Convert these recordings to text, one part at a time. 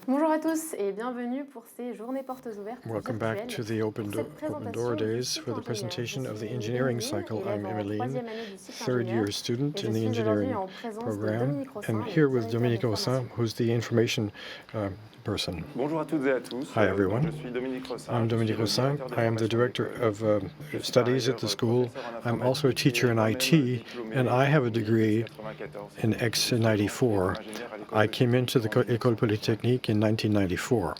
Bonjour à tous et bienvenue pour ces journées portes ouvertes Welcome back to the Open Door Days for the presentation of the engineering cycle. I'm Emmeline, third-year student in the engineering program, and here with Dominique Rossin, who's the information person. Bonjour à toutes et à tous. Hi, everyone. Je suis Dominique Rossin. I'm Dominique Rossin. I am the director of studies at the school. I'm also a teacher in IT, and I have a degree in X94. I came into the École Polytechnique in 1994.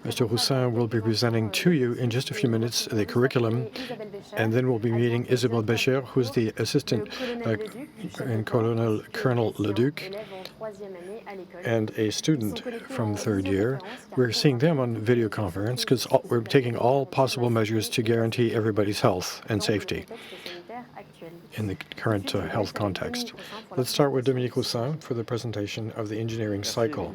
Mr. Roussin will be presenting to you in just a few minutes the curriculum, and then we'll be meeting Isabelle Bécher, who's the assistant and Colonel Leduc, and a student from third year. We're seeing them on video conference because we're taking all possible measures to guarantee everybody's health and safety in the current health context. Let's start with Dominique Roussin for the presentation of the engineering cycle.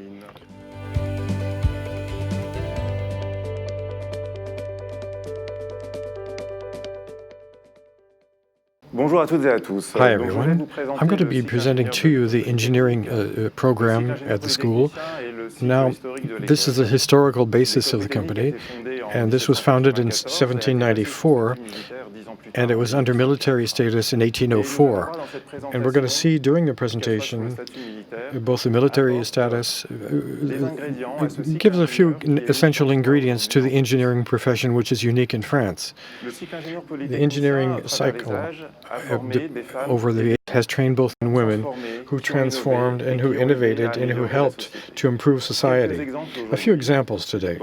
Bonjour à toutes et à tous. Hi, everyone. I'm going to be presenting to you the engineering program at the school. Now, this is the historical basis of the company, and this was founded in 1794, and it was under military status in 1804. And we're going to see during the presentation both the military status gives a few essential ingredients to the engineering profession, which is unique in France. The engineering cycle over the has trained both men and women who transformed and who innovated and who helped to improve society. A few examples today.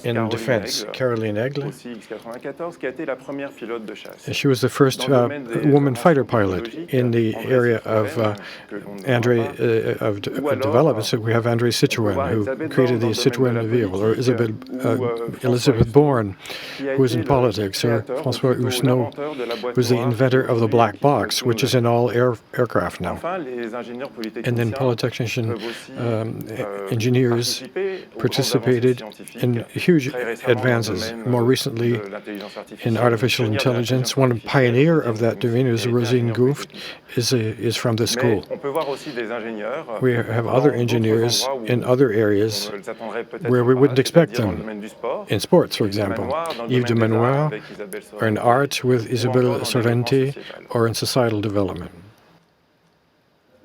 In defense, Caroline Aigle. She was the first woman fighter pilot in the area of development. So we have André Citroën, who created the Citroën vehicle, or Elizabeth Bourne, who was in politics, or François Housneau, who's the inventor of the black box, which is in all aircraft now. And then Polytechnician engineers participated in huge advances. More recently, in artificial intelligence, one pioneer of that domain is Rosine Gouft, is from the school. We have other engineers in other areas where we wouldn't expect them. In sports, for example, Yves de Manoir, or in art with Isabelle Sorrenti, or in societal development.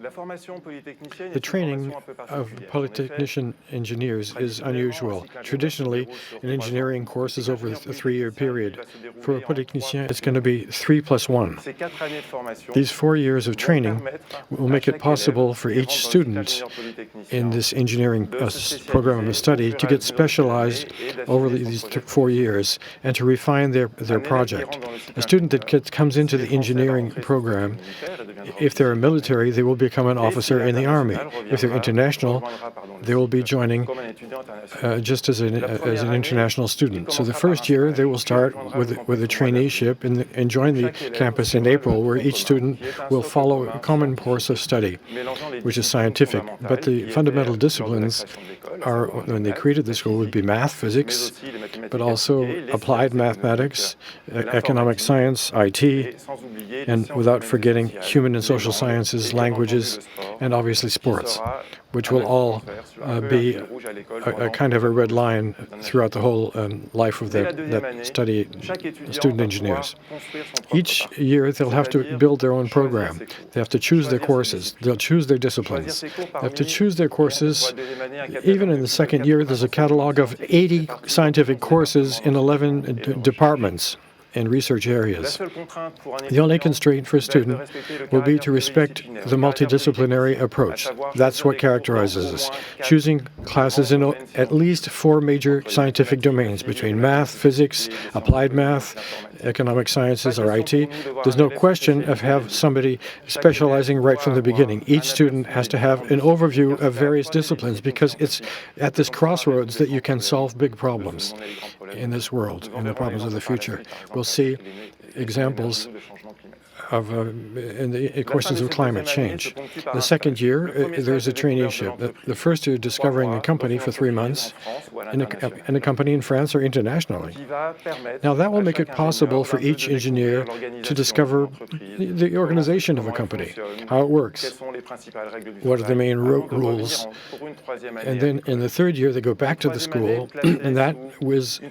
The training of polytechnician engineers is unusual. Traditionally, an engineering course is over a 3-year period. For a polytechnicien, it's going to be 3 + 1. These 4 years of training will make it possible for each student in this engineering program of study to get specialized over these 4 years and to refine their project. A student that comes into the engineering program, if they're military, they will become an officer in the army. If they're international, they will be joining just as an international student. So the first year, they will start with a traineeship and join the campus in April, where each student will follow a common course of study, which is scientific. But the fundamental disciplines are, when they created the school, would be math, physics, but also applied mathematics, economic science, IT, and without forgetting human and social sciences, languages, and obviously sports, which will all be a kind of a red line throughout the whole life of that student engineers. Each year, they'll have to build their own program. They have to choose their courses. They'll choose their disciplines. They have to choose their courses. Even in the second year, there's a catalog of 80 scientific courses in 11 departments in research areas. The only constraint for a student will be to respect the multidisciplinary approach. That's what characterizes us. Choosing classes in at least 4 major scientific domains between math, physics, applied math, economic sciences, or IT. There's no question of have somebody specializing right from the beginning. Each student has to have an overview of various disciplines because it's at this crossroads that you can solve big problems in this world and the problems of the future. We'll see examples in the questions of climate change. The second year, there's a traineeship. The first year, discovering a company for 3 months in a company in France or internationally. Now, that will make it possible for each engineer to discover the organization of a company, how it works, what are the main rules. And then in the third year, they go back to the school, and that was,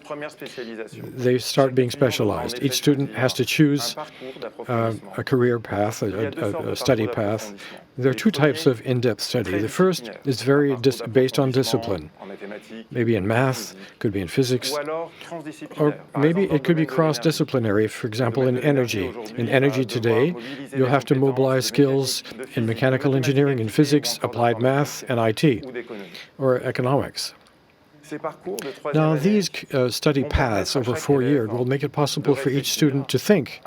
they start being specialized. Each student has to choose a career path, a study path. There are two types of in-depth study. The first is very based on discipline, maybe in math, could be in physics, or maybe it could be cross-disciplinary, for example, in energy. In energy today, you'll have to mobilize skills in mechanical engineering, in physics, applied math, and IT, or economics. Now, these study paths over 4 years will make it possible for each student to think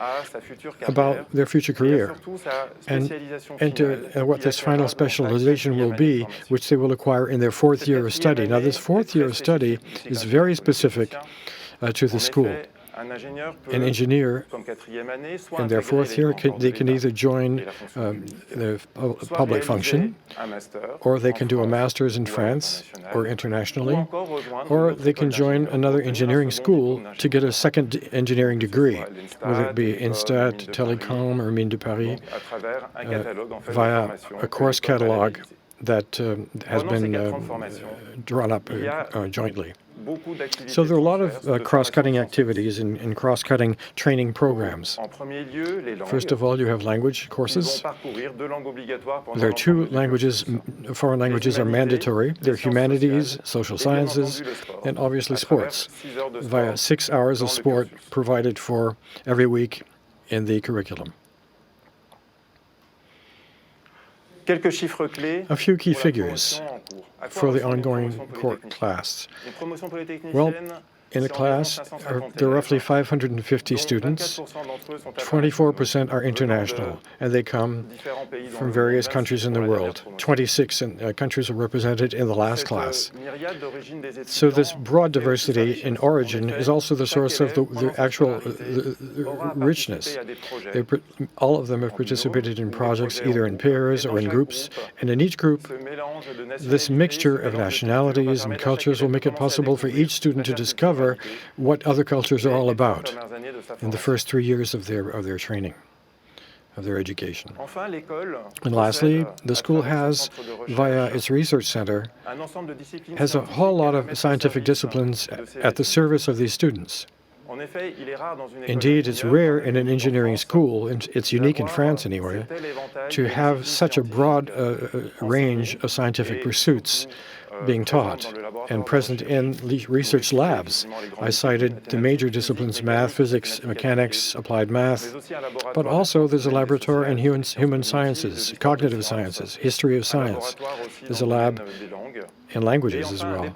about their future career and what this final specialization will be, which they will acquire in their fourth year of study. Now, this fourth year of study is very specific to the school. An engineer, in their fourth year, they can either join the public function, or they can do a master's in France or internationally, or they can join another engineering school to get a second engineering degree, whether it be Instat, Telecom, or Mines de Paris, via a course catalog that has been drawn up jointly. So there are a lot of cross-cutting activities and cross-cutting training programs. First of all, you have language courses. There are 2 languages, foreign languages are mandatory. They're humanities, social sciences, and obviously sports, via 6 hours of sport provided for every week in the curriculum. A few key figures for the ongoing class. Well, in a class, there are roughly 550 students. 24% are international, and they come from various countries in the world. 26 countries are represented in the last class. So this broad diversity in origin is also the source of the actual richness. All of them have participated in projects either in pairs or in groups, and in each group, this mixture of nationalities and cultures will make it possible for each student to discover what other cultures are all about in the first 3 years of their training, of their education. And lastly, the school has, via its research center, has a whole lot of scientific disciplines at the service of these students. Indeed, it's rare in an engineering school, and it's unique in France anyway, to have such a broad range of scientific pursuits being taught and present in research labs. I cited the major disciplines: math, physics, mechanics, applied math, but also there's a laboratory in human sciences, cognitive sciences, history of science. There's a lab in languages as well.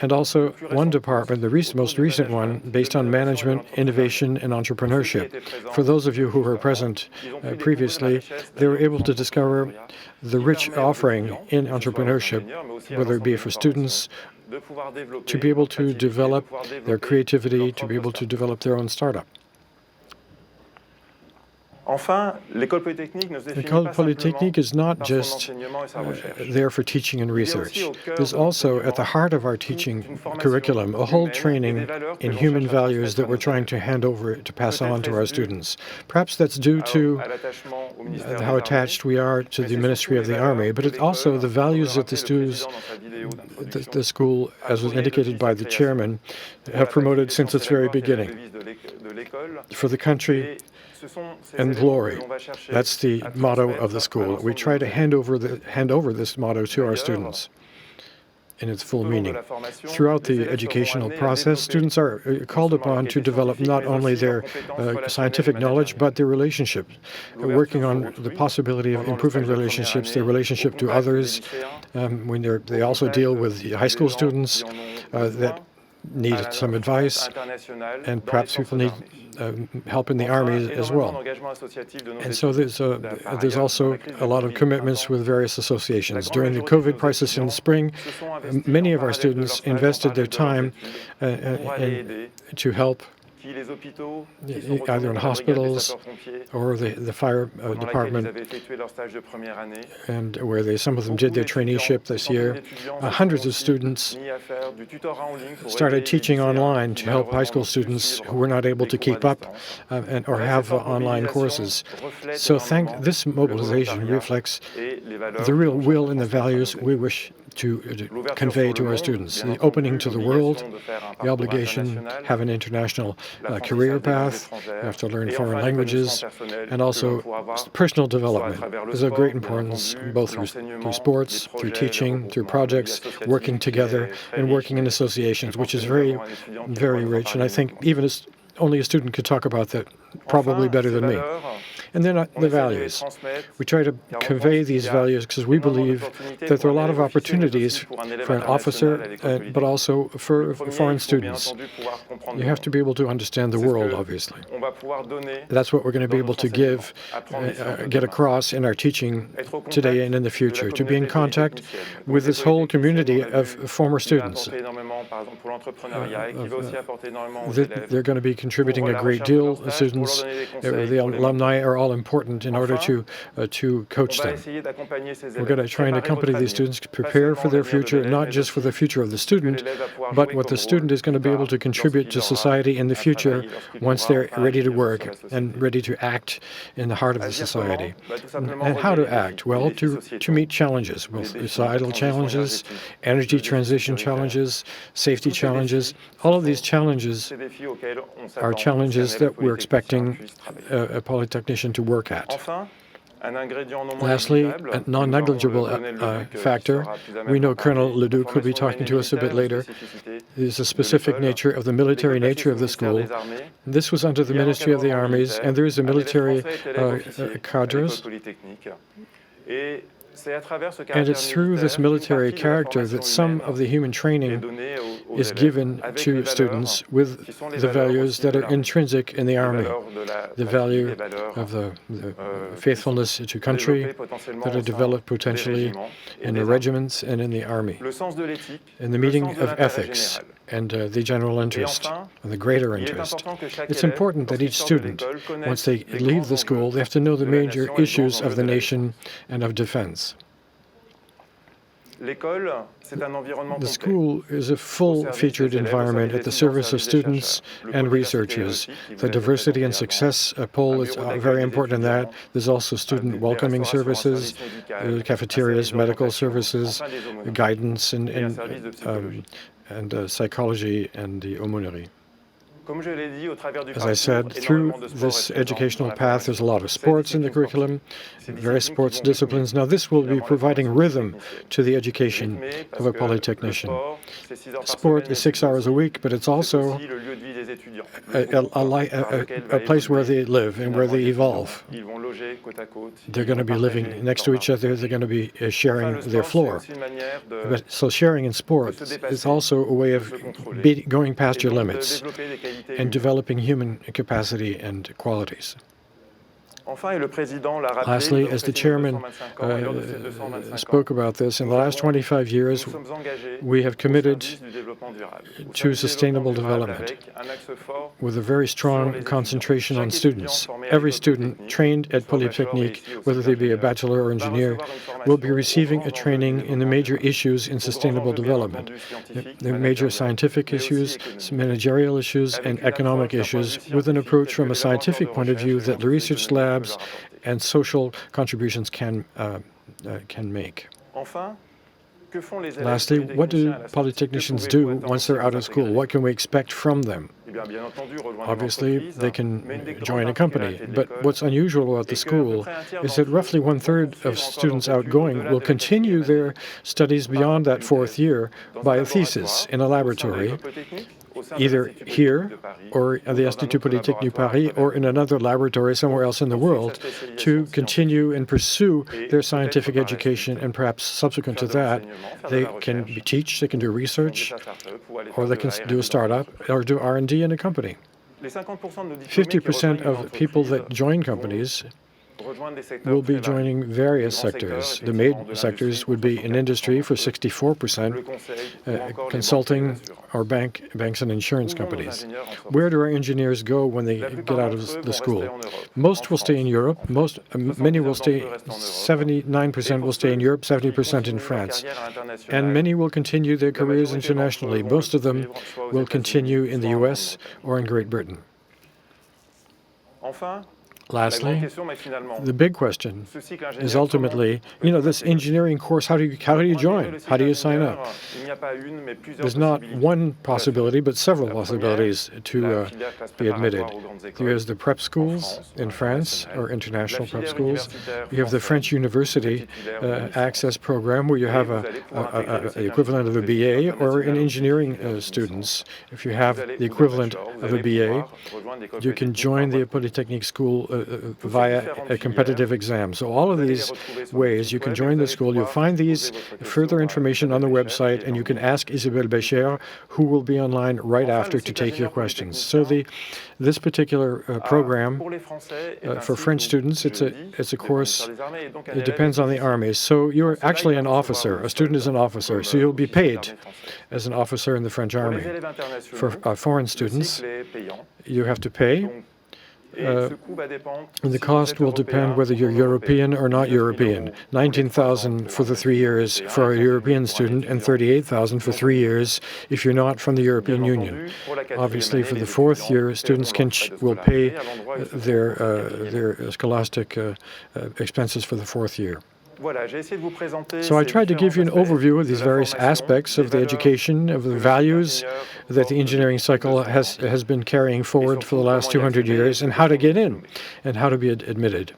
And also one department, the most recent one, based on management, innovation, and entrepreneurship. For those of you who were present previously, they were able to discover the rich offering in entrepreneurship, whether it be for students, to be able to develop their creativity, to be able to develop their own startup. École Polytechnique is not just there for teaching and research. There's also, at the heart of our teaching curriculum, a whole training in human values that we're trying to hand over, to pass on to our students. Perhaps that's due to how attached we are to the Ministry of the Army, but it's also the values that the school, as was indicated by the chairman, have promoted since its very beginning. For the country and glory. That's the motto of the school. We try to hand over this motto to our students in its full meaning. Throughout the educational process, students are called upon to develop not only their scientific knowledge, but their relationships, working on the possibility of improving relationships, their relationship to others. They also deal with high school students that need some advice, and perhaps people need help in the army as well. And so there's also a lot of commitments with various associations. During the COVID crisis in the spring, many of our students invested their time to help either in hospitals or the fire department, and where some of them did their traineeship this year. Hundreds of students started teaching online to help high school students who were not able to keep up or have online courses. So this mobilization reflects the real will and the values we wish to convey to our students. The opening to the world, the obligation to have an international career path, you have to learn foreign languages, and also personal development is of great importance, both through sports, through teaching, through projects, working together, and working in associations, which is very, very rich. And I think even only a student could talk about that probably better than me. And then the values. We try to convey these values because we believe that there are a lot of opportunities for an officer, but also for foreign students. You have to be able to understand the world, obviously. That's what we're going to be able to get across in our teaching today and in the future, to be in contact with this whole community of former students. They're going to be contributing a great deal. The students, the alumni are all important in order to coach them. We're going to try and accompany these students to prepare for their future, not just for the future of the student, but what the student is going to be able to contribute to society in the future once they're ready to work and ready to act in the heart of the society. And how to act? Well, to meet challenges, both societal challenges, energy transition challenges, safety challenges. All of these challenges are challenges that we're expecting a polytechnician to work at. Lastly, a non-negligible factor, we know Colonel Leduc will be talking to us a bit later, is the specific nature of the military nature of the school. This was under the Ministry of the Armies, and there is a military cadres. And it's through this military character that some of the human training is given to students with the values that are intrinsic in the Army. The value of the faithfulness to country that are developed potentially in the regiments and in the Army. In the meaning of ethics and the general interest and the greater interest. It's important that each student, once they leave the school, they have to know the major issues of the nation and of defense. The school is a full-featured environment at the service of students and researchers. The diversity and success poll is very important in that. There's also student welcoming services, cafeterias, medical services, guidance, and psychology and the aumônerie. As I said, through this educational path, there's a lot of sports in the curriculum, various sports disciplines. Now, this will be providing rhythm to the education of a polytechnician. Sport is 6 hours a week, but it's also a place where they live and where they evolve. They're going to be living next to each other. They're going to be sharing their floor. So sharing in sport is also a way of going past your limits and developing human capacity and qualities. Lastly, as the chairman spoke about this, in the last 25 years, we have committed to sustainable development with a very strong concentration on students. Every student trained at Polytechnique, whether they be a bachelor or engineer, will be receiving a training in the major issues in sustainable development, the major scientific issues, managerial issues, and economic issues, with an approach from a scientific point of view that the research labs and social contributions can make. Lastly, what do polytechnicians do once they're out of school? What can we expect from them? Obviously, they can join a company, but what's unusual about the school is that roughly 1/3 of students outgoing will continue their studies beyond that 4th year by a thesis in a laboratory, either here or at the Institut Polytechnique Paris or in another laboratory somewhere else in the world, to continue and pursue their scientific education, and perhaps subsequent to that, they can teach, they can do research, or they can do a startup or do R&D in a company. 50% of people that join companies will be joining various sectors. The main sectors would be in industry for 64%, consulting or banks and insurance companies. Where do our engineers go when they get out of the school? Most will stay in Europe. Many will stay, 79% will stay in Europe, 70% in France. And many will continue their careers internationally. Most of them will continue in the US or in Great Britain. Lastly, the big question is ultimately, this engineering course, how do you join? How do you sign up? There's not one possibility, but several possibilities to be admitted. There's the prep schools in France, or international prep schools. You have the French University Access Program, where you have the equivalent of a BA, or in engineering students. If you have the equivalent of a BA, you can join the Polytechnique school via a competitive exam. So all of these ways you can join the school. You'll find these further information on the website, and you can ask Isabelle Bécher, who will be online right after to take your questions. So this particular program for French students, it's a course. It depends on the army. So you're actually an officer. A student is an officer. So you'll be paid as an officer in the French army. For foreign students, you have to pay. The cost will depend whether you're European or not European. 19,000 for the 3 years for a European student, and 38,000 for 3 years if you're not from the European Union. Obviously, for the fourth year, students will pay their scholastic expenses for the fourth year. So I tried to give you an overview of these various aspects of the education, of the values that the engineering cycle has been carrying forward for the last 200 years, and how to get in, and how to be admitted.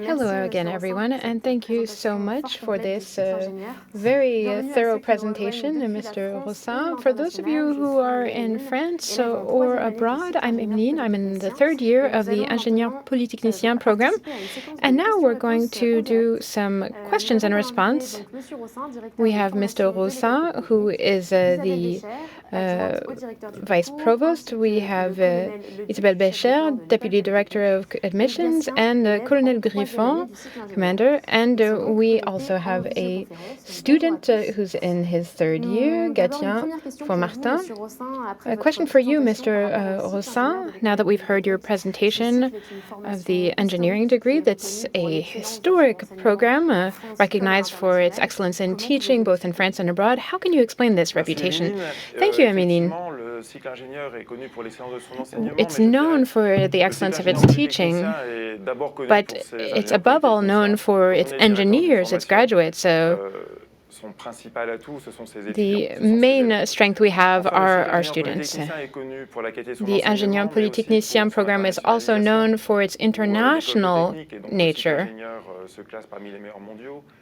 Hello again, everyone, and thank you so much for this very thorough presentation, Mr. Rossin. For those of you who are in France or abroad, I'm Emeline. I'm in the third year of the Ingénieur Polytechnicien program, and now we're going to do some questions and response. We have Mr. Rossin, who is the Vice Provost. We have Isabelle Bécher, Deputy Director of Admissions, and Colonel Griffon, Commander. And we also have a student who's in his third year, Gatien Faumartin. A question for you, Mr. Rossin. Now that we've heard your presentation of the engineering degree, that's a historic program recognized for its excellence in teaching, both in France and abroad. How can you explain this reputation? Thank you, Emeline. It's known for the excellence of its teaching, but it's above all known for its engineers, its graduates. So the main strength we have are our students. The Ingénieur Polytechnicien program is also known for its international nature.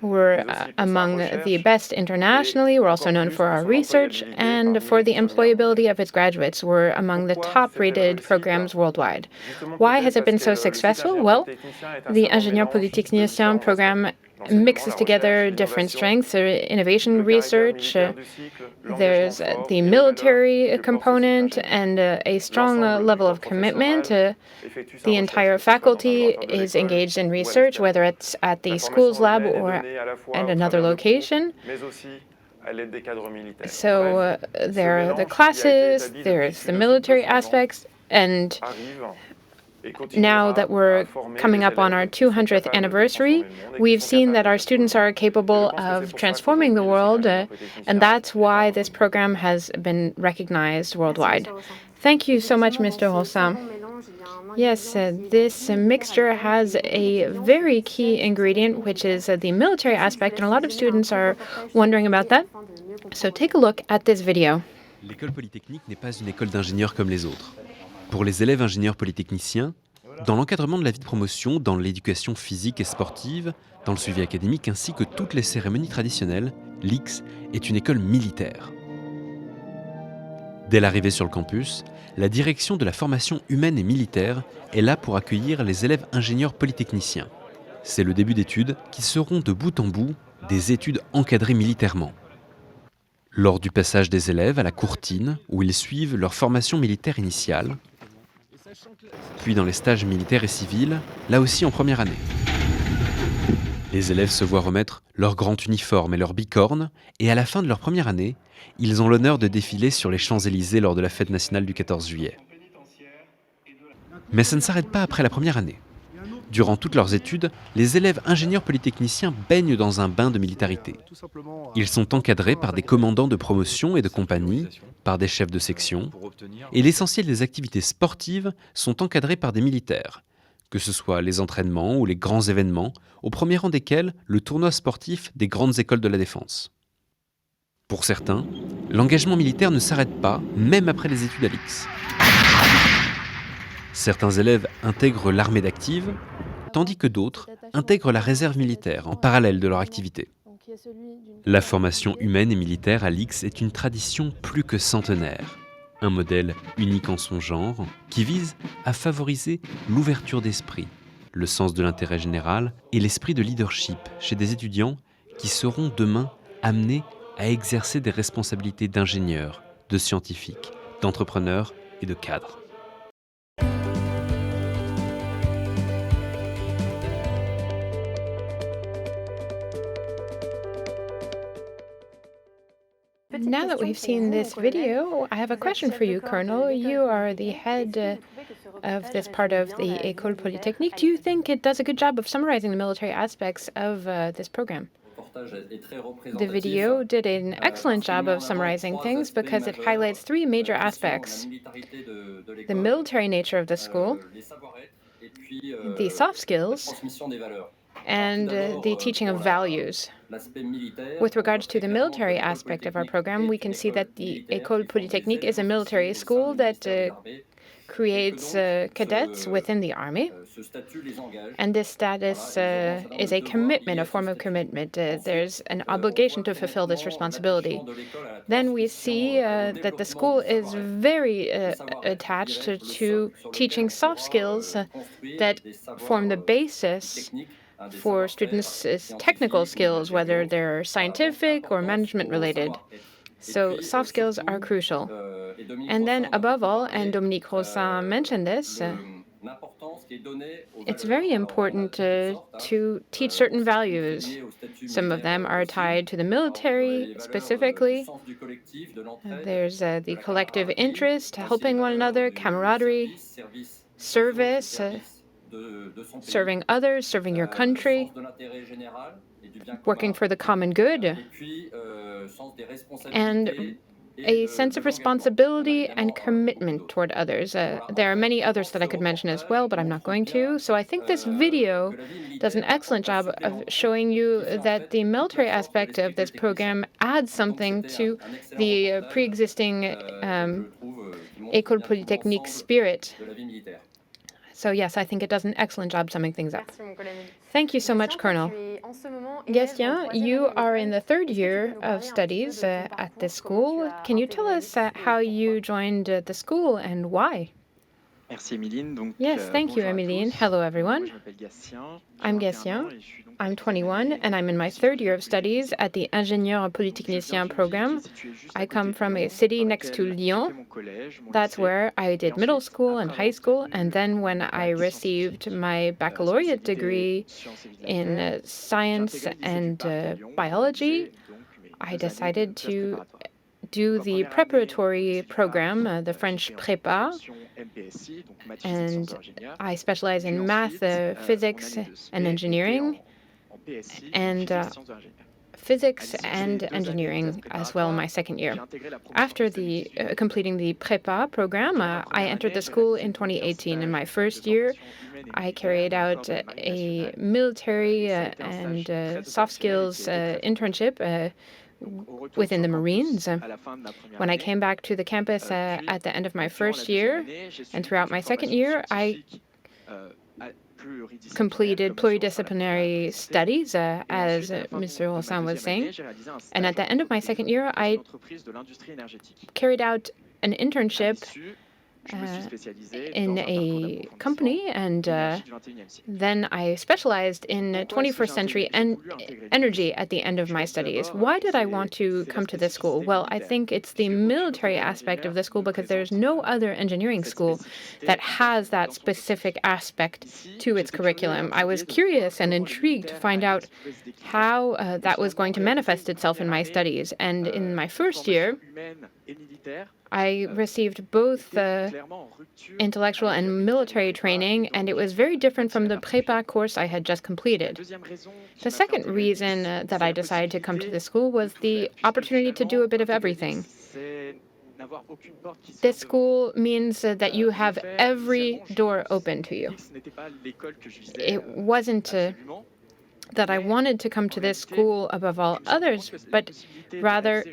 We're among the best internationally. We're also known for our research and for the employability of its graduates. We're among the top-rated programs worldwide. Why has it been so successful? Well, the Ingénieur Polytechnicien program mixes together different strengths, innovation research, there's the military component, and a strong level of commitment. The entire faculty is engaged in research, whether it's at the school's lab or at another location. So there are the classes, there's the military aspects, and now that we're coming up on our 200th anniversary, we've seen that our students are capable of transforming the world, and that's why this program has been recognized worldwide. Thank you so much, Mr. Rossin. Yes, this mixture has a very key ingredient, which is the military aspect, and a lot of students are wondering about that. So take a look at this video. L'école polytechnique n'est pas une école d'ingénieurs comme les autres. Pour les élèves ingénieurs polytechniciens, dans l'encadrement de la vie de promotion, dans l'éducation physique et sportive, dans le suivi académique ainsi que toutes les cérémonies traditionnelles, l'IX est une école militaire. Dès l'arrivée sur le campus, la direction de la formation humaine et militaire est là pour accueillir les élèves ingénieurs polytechniciens. C'est le début d'études qui seront de bout en bout des études encadrées militairement. Lors du passage des élèves à la courtine, où ils suivent leur formation militaire initiale, puis dans les stages militaires et civils, là aussi en première année. Les élèves se voient remettre leur grand uniforme et leur bicorne, et à la fin de leur première année, ils ont l'honneur de défiler sur les Champs-Élysées lors de la fête nationale du 14 juillet. Mais ça ne s'arrête pas après la première année. Durant toutes leurs études, les élèves ingénieurs polytechniciens baignent dans un bain de militarité. Ils sont encadrés par des commandants de promotion et de compagnie, par des chefs de section, et l'essentiel des activités sportives sont encadrées par des militaires, que ce soit les entraînements ou les grands événements, au premier rang desquels le tournoi sportif des grandes écoles de la défense. Pour certains, l'engagement militaire ne s'arrête pas, même après les études à l'IX. Certains élèves intègrent l'armée d'active, tandis que d'autres intègrent la réserve militaire en parallèle de leur activité. La formation humaine et militaire à l'IX est une tradition plus que centenaire, un modèle unique en son genre qui vise à favoriser l'ouverture d'esprit, le sens de l'intérêt général et l'esprit de leadership chez des étudiants qui seront demain amenés à exercer des responsabilités d'ingénieurs, de scientifiques, d'entrepreneurs et de cadres. Now that we've seen this video, I have a question for you, Colonel. You are the head of this part of the École Polytechnique. Do you think it does a good job of summarizing the military aspects of this program? The video did an excellent job of summarizing things because it highlights three major aspects: the military nature of the school, the soft skills, and the teaching of values. With regards to the military aspect of our program, we can see that the École Polytechnique is a military school that creates cadets within the Army. And this status is a commitment, a form of commitment. There's an obligation to fulfill this responsibility. Then we see that the school is very attached to teaching soft skills that form the basis for students' technical skills, whether they're scientific or management related. So soft skills are crucial. And then above all, and Dominique Rossin mentioned this, it's very important to teach certain values. Some of them are tied to the military specifically. There's the collective interest, helping one another, camaraderie, service, serving others, serving your country, working for the common good, and a sense of responsibility and commitment toward others. There are many others that I could mention as well, but I'm not going to. So I think this video does an excellent job of showing you that the military aspect of this program adds something to the pre-existing École Polytechnique spirit. So yes, I think it does an excellent job summing things up. Thank you so much, Colonel. Gastien, you are in the third year of studies at this school. Can you tell us how you joined the school and why? Yes, thank you, Emeline. Hello, everyone. I'm Gatien. I'm 21, and I'm in my third year of studies at the Ingénieur Polytechnicien program. I come from a city next to Lyon. That's where I did middle school and high school, and then when I received my baccalaureate degree in science and biology, I decided to do the preparatory program, the French prépa, and I specialize in math, physics, and engineering, and physics and engineering as well my second year. After the completing the prépa program, I entered the school in 2018. In my first year, I carried out a military and soft skills internship within the Marines. When I came back to the campus at the end of my first year and throughout my second year, I completed pluridisciplinary studies, as Mr. Rossin was saying. And at the end of my second year, I carried out an internship in a company, and then I specialized in 21st century energy at the end of my studies. Why did I want to come to this school? Well, I think it's the military aspect of the school because there's no other engineering school that has that specific aspect to its curriculum. I was curious and intrigued to find out how that was going to manifest itself in my studies. And in my first year, I received both intellectual and military training, and it was very different from the prépa course I had just completed. The second reason that I decided to come to this school was the opportunity to do a bit of everything. This school means that you have every door open to you. It wasn't that I wanted to come to this school above all others, but rather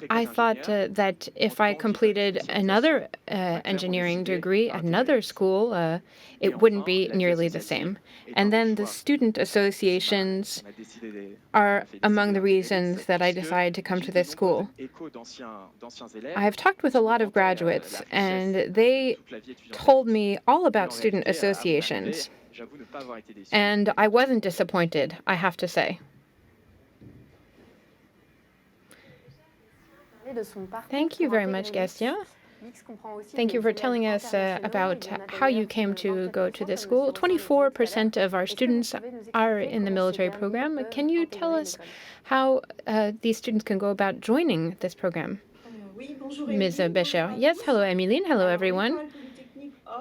I thought that if I completed another engineering degree at another school, it wouldn't be nearly the same. And then the student associations are among the reasons that I decided to come to this school. I've talked with a lot of graduates, and they told me all about student associations. And I wasn't disappointed, I have to say. Thank you very much, Gastien. Thank you for telling us about how you came to go to this school. 24% of our students are in the military program. Can you tell us how these students can go about joining this program? Ms. Becher. Yes, hello, Emeline. Hello, everyone.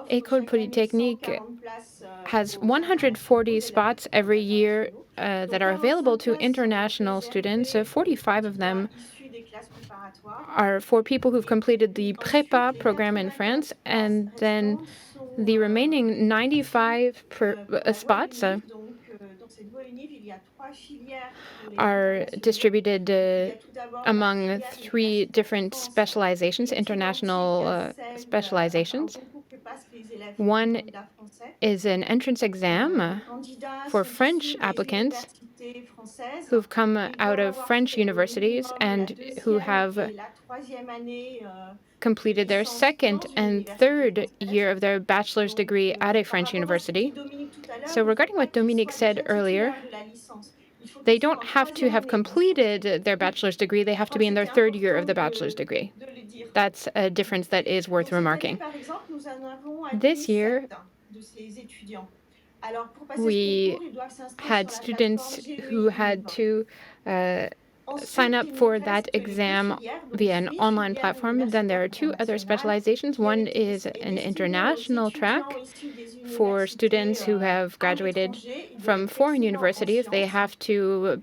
École Polytechnique has 140 spots every year that are available to international students. 45 of them are for people who've completed the prépa program in France, and then the remaining 95 spots are distributed among 3 different specializations, international specializations. One is an entrance exam for French applicants who've come out of French universities and who have completed their second and third year of their bachelor's degree at a French university. So regarding what Dominique said earlier, they don't have to have completed their bachelor's degree, they have to be in their third year of the bachelor's degree. That's a difference that is worth remarking. This year, we had students who had to sign up for that exam via an online platform. Then there are 2 other specializations. One is an international track for students who have graduated from foreign universities. They have to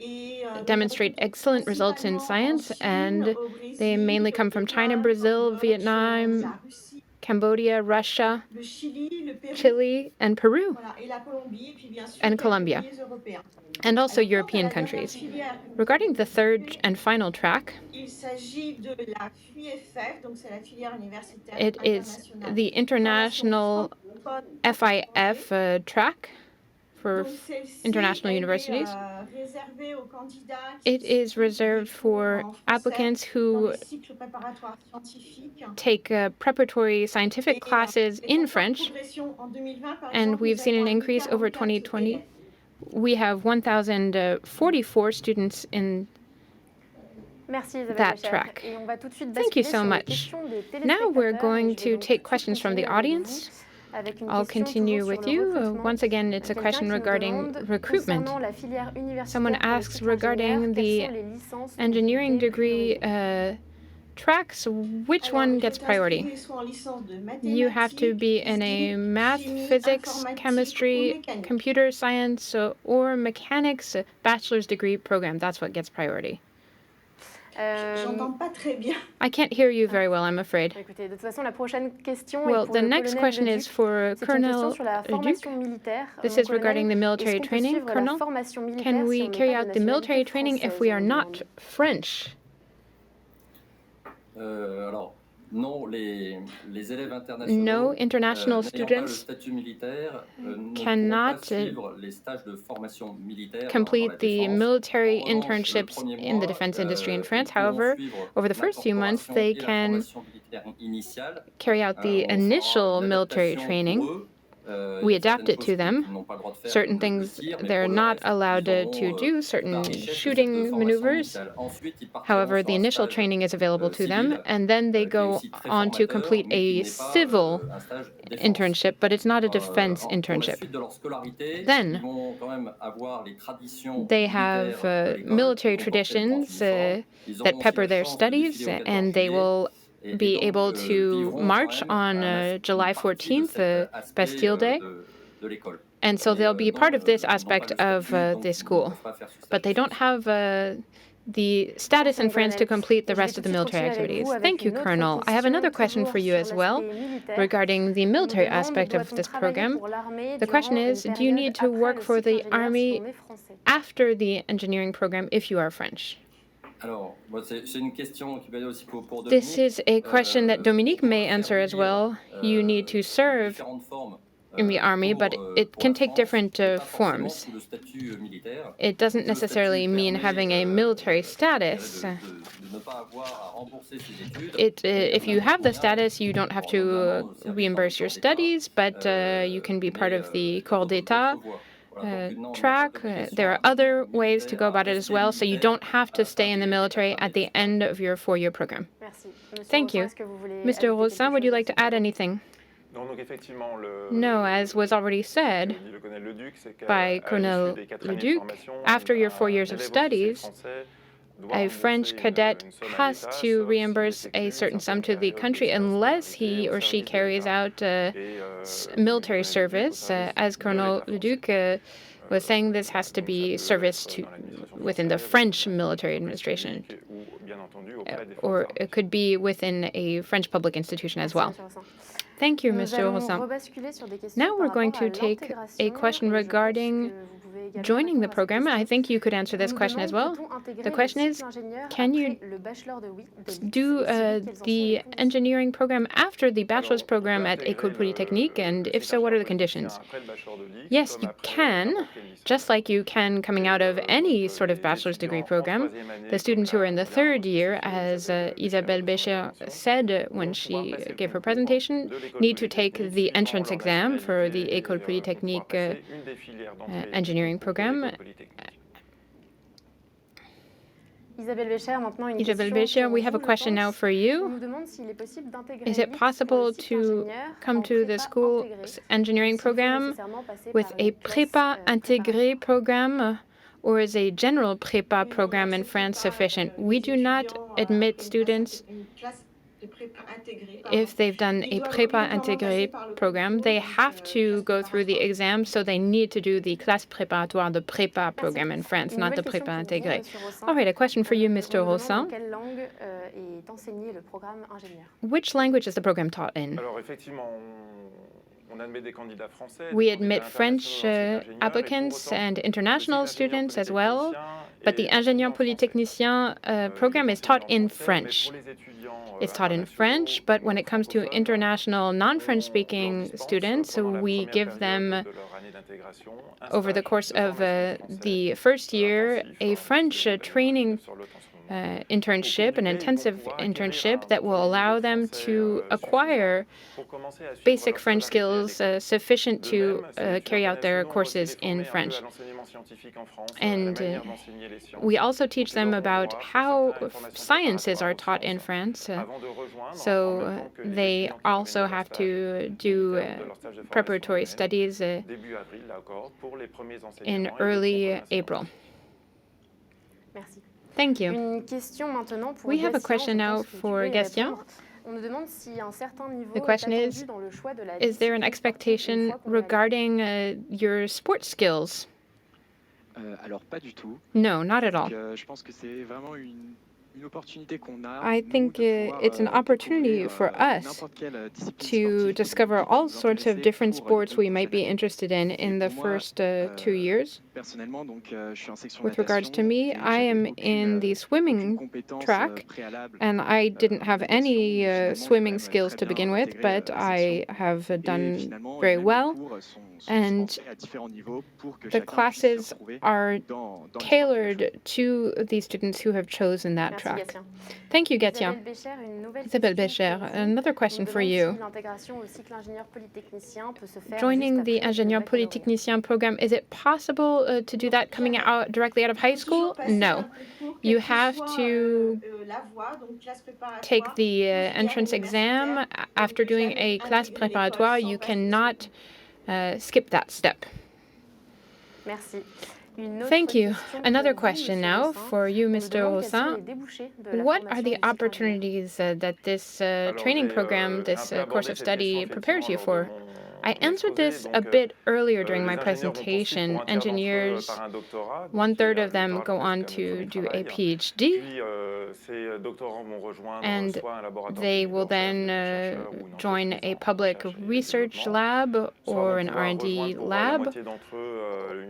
demonstrate excellent results in science, and they mainly come from China, Brazil, Vietnam, Cambodia, Russia, Chile, and Peru, and Colombia, and also European countries. Regarding the third and final track, it is the international FIF track for international universities. It is reserved for applicants who take preparatory scientific classes in French, and we've seen an increase over 2020. We have 1,044 students in that track. Thank you so much. Now we're going to take questions from the audience. I'll continue with you. Once again, it's a question regarding recruitment. Someone asks regarding the engineering degree tracks, which one gets priority? You have to be in a math, physics, chemistry, computer science, or mechanics bachelor's degree program. That's what gets priority. I can't hear you very well, I'm afraid. Well, the next question is for Colonel Duc. This is regarding the military training. Colonel, can we carry out the military training if we are not French? No, international students cannot complete the military internships in the defense industry in France. However, over the first few months, they can carry out the initial military training. We adapt it to them. Certain things they're not allowed to do, certain shooting maneuvers. However, the initial training is available to them, and then they go on to complete a civil internship, but it's not a defense internship. Then they have military traditions that pepper their studies, and they will be able to march on July 14th, Bastille Day. And so they'll be part of this aspect of the school. But they don't have the status in France to complete the rest of the military activities. Thank you, Colonel. I have another question for you as well regarding the military aspect of this program. The question is, do you need to work for the Army after the engineering program if you are French? This is a question that Dominique may answer as well. You need to serve in the Army, but it can take different forms. It doesn't necessarily mean having a military status. If you have the status, you don't have to reimburse your studies, but you can be part of the Corps d'État track. There are other ways to go about it as well, so you don't have to stay in the military at the end of your 4-year program. Thank you. Mr. Rosin, would you like to add anything? No, as was already said by Colonel Leduc, after your 4 years of studies, a French cadet has to reimburse a certain sum to the country unless he or she carries out military service. As Colonel Leduc was saying, this has to be service within the French military administration, or it could be within a French public institution as well. Thank you, Mr. Rosin. Now we're going to take a question regarding joining the program. I think you could answer this question as well. The question is, can you do the engineering program after the bachelor's program at École Polytechnique? And if so, what are the conditions? Yes, you can, just like you can coming out of any sort of bachelor's degree program. The students who are in the 3rd year, as Isabelle Bécher said when she gave her presentation, need to take the entrance exam for the École Polytechnique engineering program. Isabelle Bécher, we have a question now for you. Is it possible to come to the school's engineering program with a prépa intégré program, or is a general prépa program in France sufficient? We do not admit students if they've done a prépa intégré program. They have to go through the exam, so they need to do the classe préparatoire, the prépa program in France, not the prépa intégré. All right, a question for you, Mr. Rosin. Which language is the program taught in? We admit French applicants and international students as well, but the Ingénieur Polytechnicien program is taught in French. It's taught in French, but when it comes to international non-French speaking students, we give them, over the course of the first year, a French training internship, an intensive internship that will allow them to acquire basic French skills sufficient to carry out their courses in French. And we also teach them about how sciences are taught in France. So they also have to do preparatory studies in early April. Thank you. We have a question now for Gastien. The question is there an expectation regarding your sports skills? No, not at all. I think it's an opportunity for us to discover all sorts of different sports we might be interested in the first 2 years. With regards to me, I am in the swimming track, and I didn't have any swimming skills to begin with, but I have done very well. And the classes are tailored to the students who have chosen that track. track. Gatien. Thank you, Gatien. Isabelle Bécher, another question for you. Joining the Ingénieur Polytechnicien program, is it possible to do that coming out directly out of high school? No. You have to take the entrance exam after doing a classe préparatoire. You cannot skip that step. Merci. Thank you. Another question now for you, Mr. Roussin. What are the opportunities that this training program, this course of study prepares you for? I answered this a bit earlier during my presentation. Engineers, 1/3 of them go on to do a PhD, and they will then join a public research lab or an R&D lab.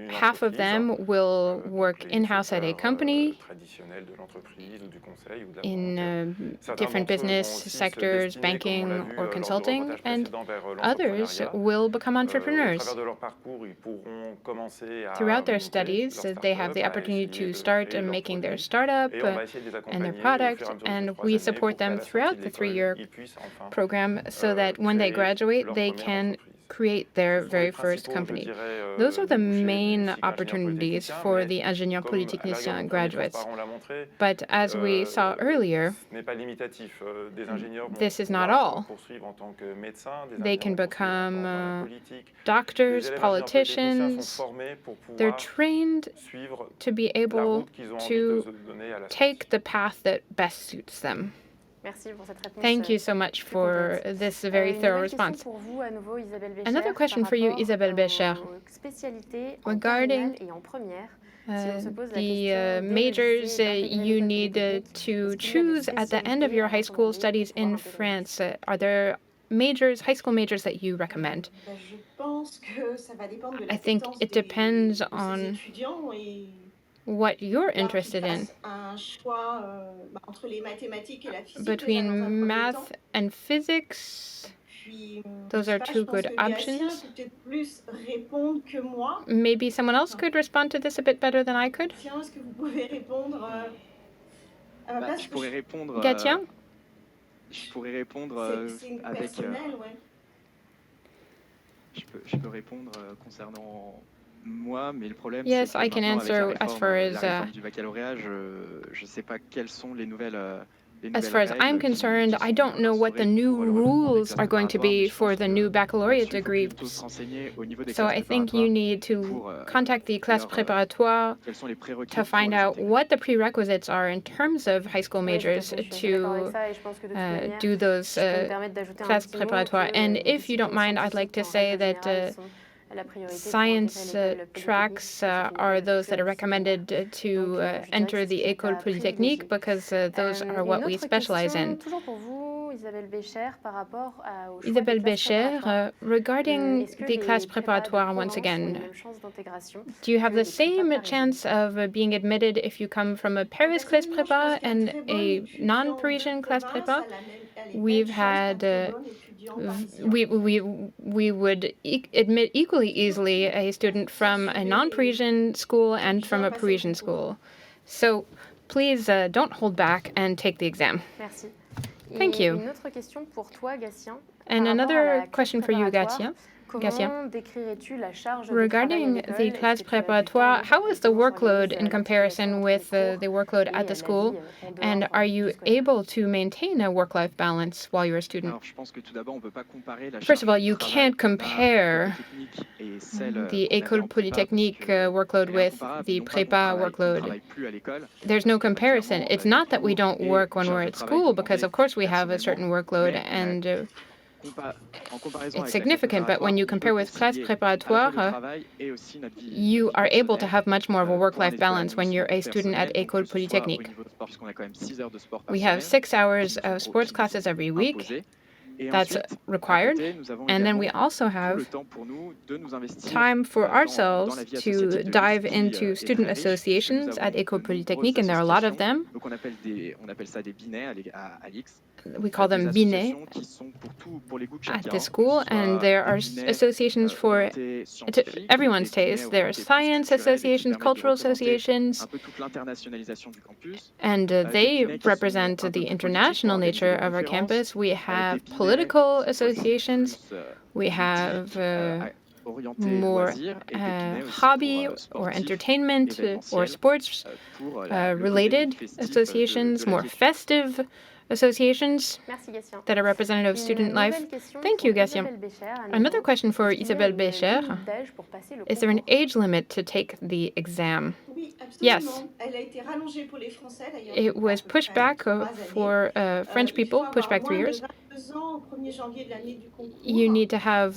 Half of them will work in-house at a company in different business sectors, banking or consulting, and others will become entrepreneurs. Throughout their studies, they have the opportunity to start making their startup and their product, and we support them throughout the 3-year program so that when they graduate, they can create their very first company. Those are the main opportunities for the Ingénieur Polytechnicien graduates. But as we saw earlier, this is not all. They can become doctors, politicians. They're trained to be able to take the path that best suits them. Thank you so much for this very thorough response. Another question for you, Isabelle Bécher, regarding the majors you need to choose at the end of your high school studies in France. Are there high school majors that you recommend? I think it depends on what you're interested in. Between math and physics, those are two good options. Maybe someone else could respond to this a bit better than I could. Gatien? Je pourrais répondre avec... Je peux répondre concernant moi, mais le problème, yes, c'est que I can maintenant, avec answer la réforme, as far as la réforme du baccalauréat, je sais pas quelles sont les nouvelles as far as I'm concerned, I don't know what the new rules are going to be for the new baccalaureate degree. So I think you need to contact the classe préparatoire to find out what the prerequisites are in terms of high school majors to do those classe préparatoires. And if you don't mind, I'd like to say that science tracks are those that are recommended to enter the École Polytechnique because those are what we specialize in. Isabelle Bécher, regarding the classe préparatoire once again, do you have the same chance of being admitted if you come from a Paris classe prépa and a non-Parisian classe prépa? We've had we would admit equally easily a student from a non-Parisian school and from a Parisian school. So please don't hold back and take the exam. Merci. Thank you. Une autre question pour toi, Gatien. And another question for you, Gatien. Regarding the classe préparatoire, how is the workload in comparison with the workload at the school? And are you able to maintain a work-life balance while you're a student? First of all, you can't compare the École Polytechnique workload with the prépa workload. There's no comparison. It's not that we don't work when we're at school, because of course we have a certain workload and it's significant, but when you compare with classe préparatoire, you are able to have much more of a work-life balance when you're a student at École Polytechnique. We have 6 hours of sports classes every week. That's required. And then we also have time for ourselves to dive into student associations at École Polytechnique, and there are a lot of them. we call them binets at the school, and there are associations for everyone's taste. There are science associations, cultural associations, and they represent the international nature of our campus. We have political associations. We have more hobby or entertainment or sports related associations, more festive associations that are representative of student life. Thank you, Gatien. Another question for Isabelle Bécher. Is there an age limit to take the exam? Yes. It was pushed back for French people, pushed back 3 years. You need to have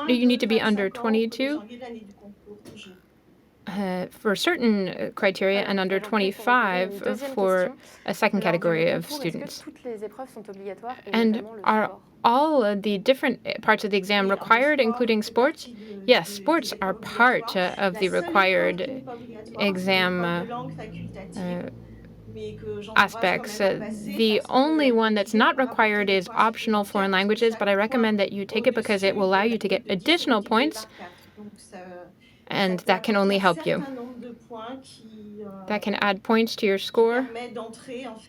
you need to be under 22 for certain criteria and under 25 for a second category of students. And are all the different parts of the exam required, including sports? Yes, sports are part of the required exam aspects. The only one that's not required is optional foreign languages, but I recommend that you take it because it will allow you to get additional points, and that can only help you. That can add points to your score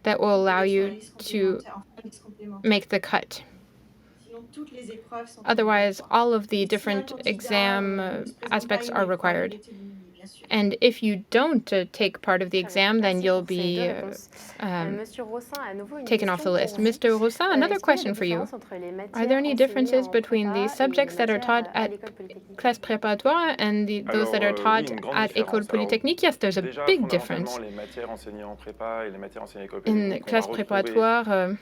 that will allow you to make the cut. Otherwise, all of the different exam aspects are required. And if you don't take part of the exam, then you'll be taken off the list. Mr. Roussin, another question for you. Are there any differences between the subjects that are taught at classe préparatoire and those that are taught at École Polytechnique? Yes, there's a big difference. In classe préparatoire,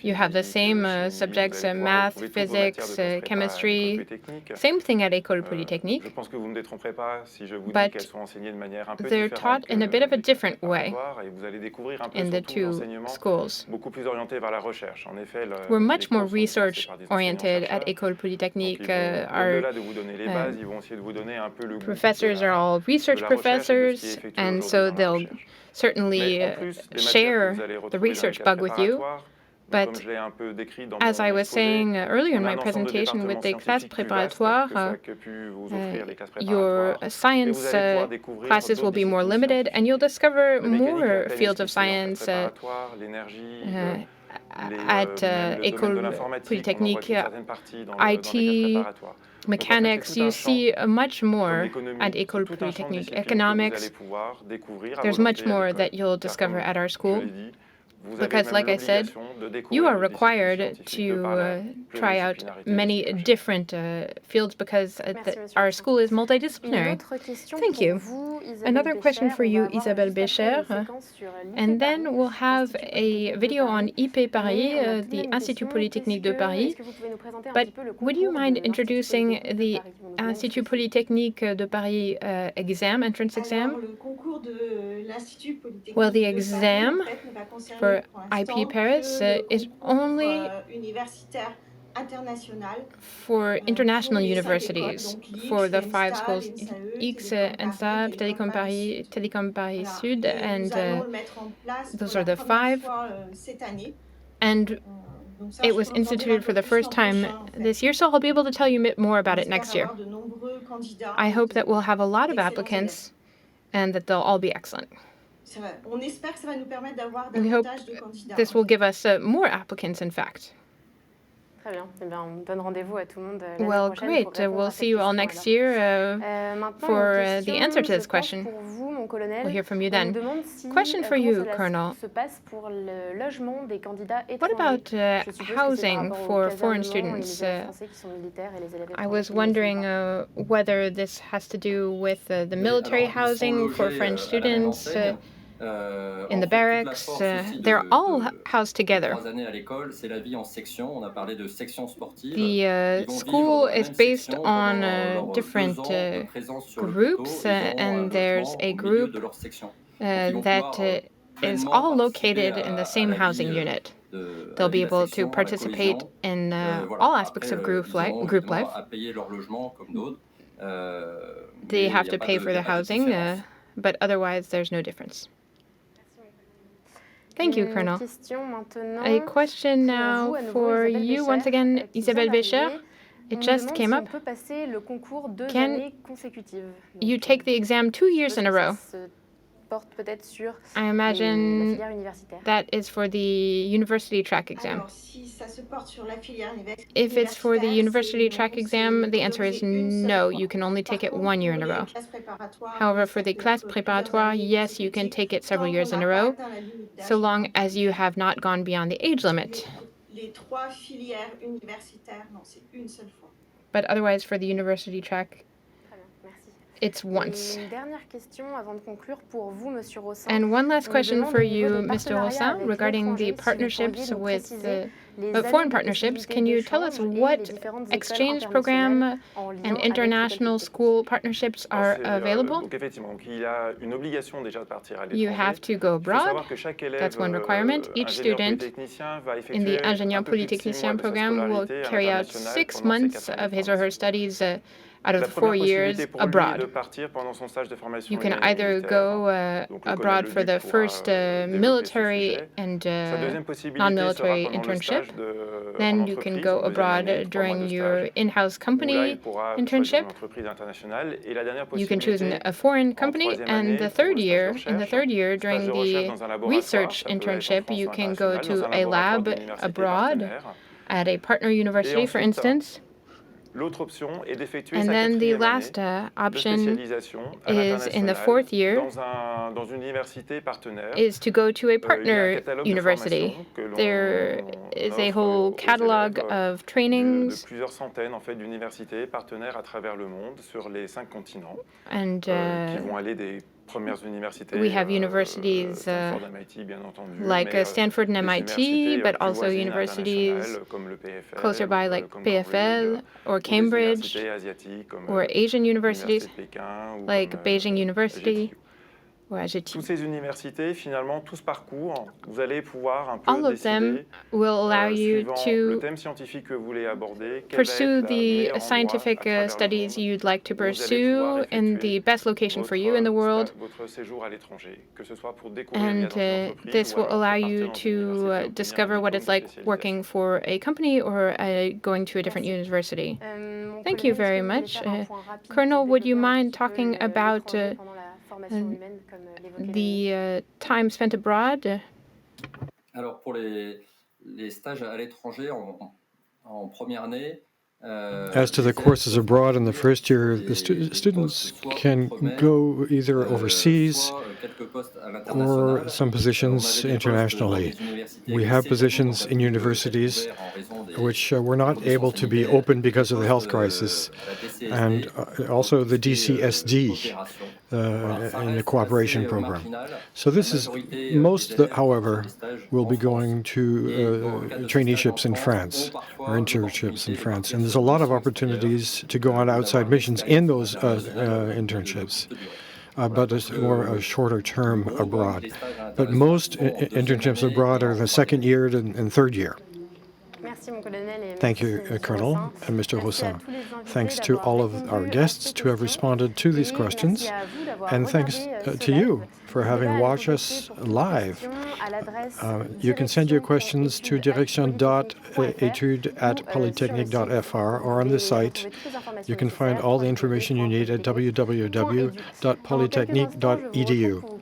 you have the same subjects, math, physics, chemistry. Same thing at École Polytechnique. But they're taught in a bit of a different way in the two schools. We're much more research-oriented at École Polytechnique. Our professors are all research professors, and so they'll certainly share the research bug with you. But as I was saying earlier in my presentation with the classe préparatoire, your science classes will be more limited, and you'll discover more fields of science at École Polytechnique, IT, mechanics. You see much more at École Polytechnique. Economics, there's much more that you'll discover at our school. Because, like I said, you are required to try out many different fields because our school is multidisciplinary. Thank you. Another question for you, Isabelle Bécher. And then we'll have a video on IP Paris, the Institut Polytechnique de Paris. But would you mind introducing the Institut Polytechnique de Paris entrance exam? Well, the exam for IP Paris is only for international universities, for the 5 schools, X, ENSAP, Télécom Paris Sud, and those are the 5. And it was instituted for the first time this year, so I'll be able to tell you more about it next year. I hope that we'll have a lot of applicants and that they'll all be excellent. We hope this will give us more applicants, in fact. Well, great. We'll see you all next year for the answer to this question. We'll hear from you then. Question for you, Colonel. What about housing for foreign students? I was wondering whether this has to do with the military housing for French students. In the barracks, they're all housed together. The school is based on different groups, and there's a group that is all located in the same housing unit. They'll be able to participate in all aspects of group life. They have to pay for their housing, but otherwise there's no difference. Thank you, Colonel. A question now for you once again, Isabelle Bécher. It just came up. Can you take the exam 2 years in a row? I imagine that is for the university track exam. If it's for the university track exam, the answer is no, you can only take it 1 year in a row. However, for the classe préparatoire, yes, you can take it several years in a row, so long as you have not gone beyond the age limit. But otherwise, for the university track, it's once. And one last question for you, Mr. Rossin, regarding the partnerships with foreign partnerships. Can you tell us what exchange program and international school partnerships are available? You have to go abroad. That's one requirement. Each student in the Ingénieur Polytechnicien program will carry out 6 months of his or her studies out of the 4 years abroad. You can either go abroad for the first military and non-military internship. Then you can go abroad during your in-house company internship. You can choose a foreign company. And the third year, during the research internship, you can go to a lab abroad at a partner university, for instance. And then the last option is in the 4th year is to go to a partner university. There is a whole catalog of trainings and we have universities like Stanford and MIT, but also universities closer by like PFL or Cambridge, or Asian universities like Beijing University. All of them will allow you to pursue the scientific studies you'd like to pursue in the best location for you in the world. And this will allow you to discover what it's like working for a company or going to a different university. Thank you very much. Colonel, would you mind talking about the time spent abroad? Alors pour les stages à l'étranger en première année. As to the courses abroad in the first year, the students can go either overseas or some positions internationally. We have positions in universities which were not able to be open because of the health crisis, and also the DCSD in the cooperation program. So this is most, however, will be going to traineeships in France or internships in France, and there's a lot of opportunities to go on outside missions in those internships. But it's more a shorter term abroad. But most internships abroad are the 2nd year and 3rd year. Thank you, Colonel and Mr. Rossin. Thanks to all of our guests to have responded to these questions, and thanks to you for having watched us live. You can send your questions to direction.etudes@polytechnique.fr or on the site. You can find all the information you need at www.polytechnique.edu.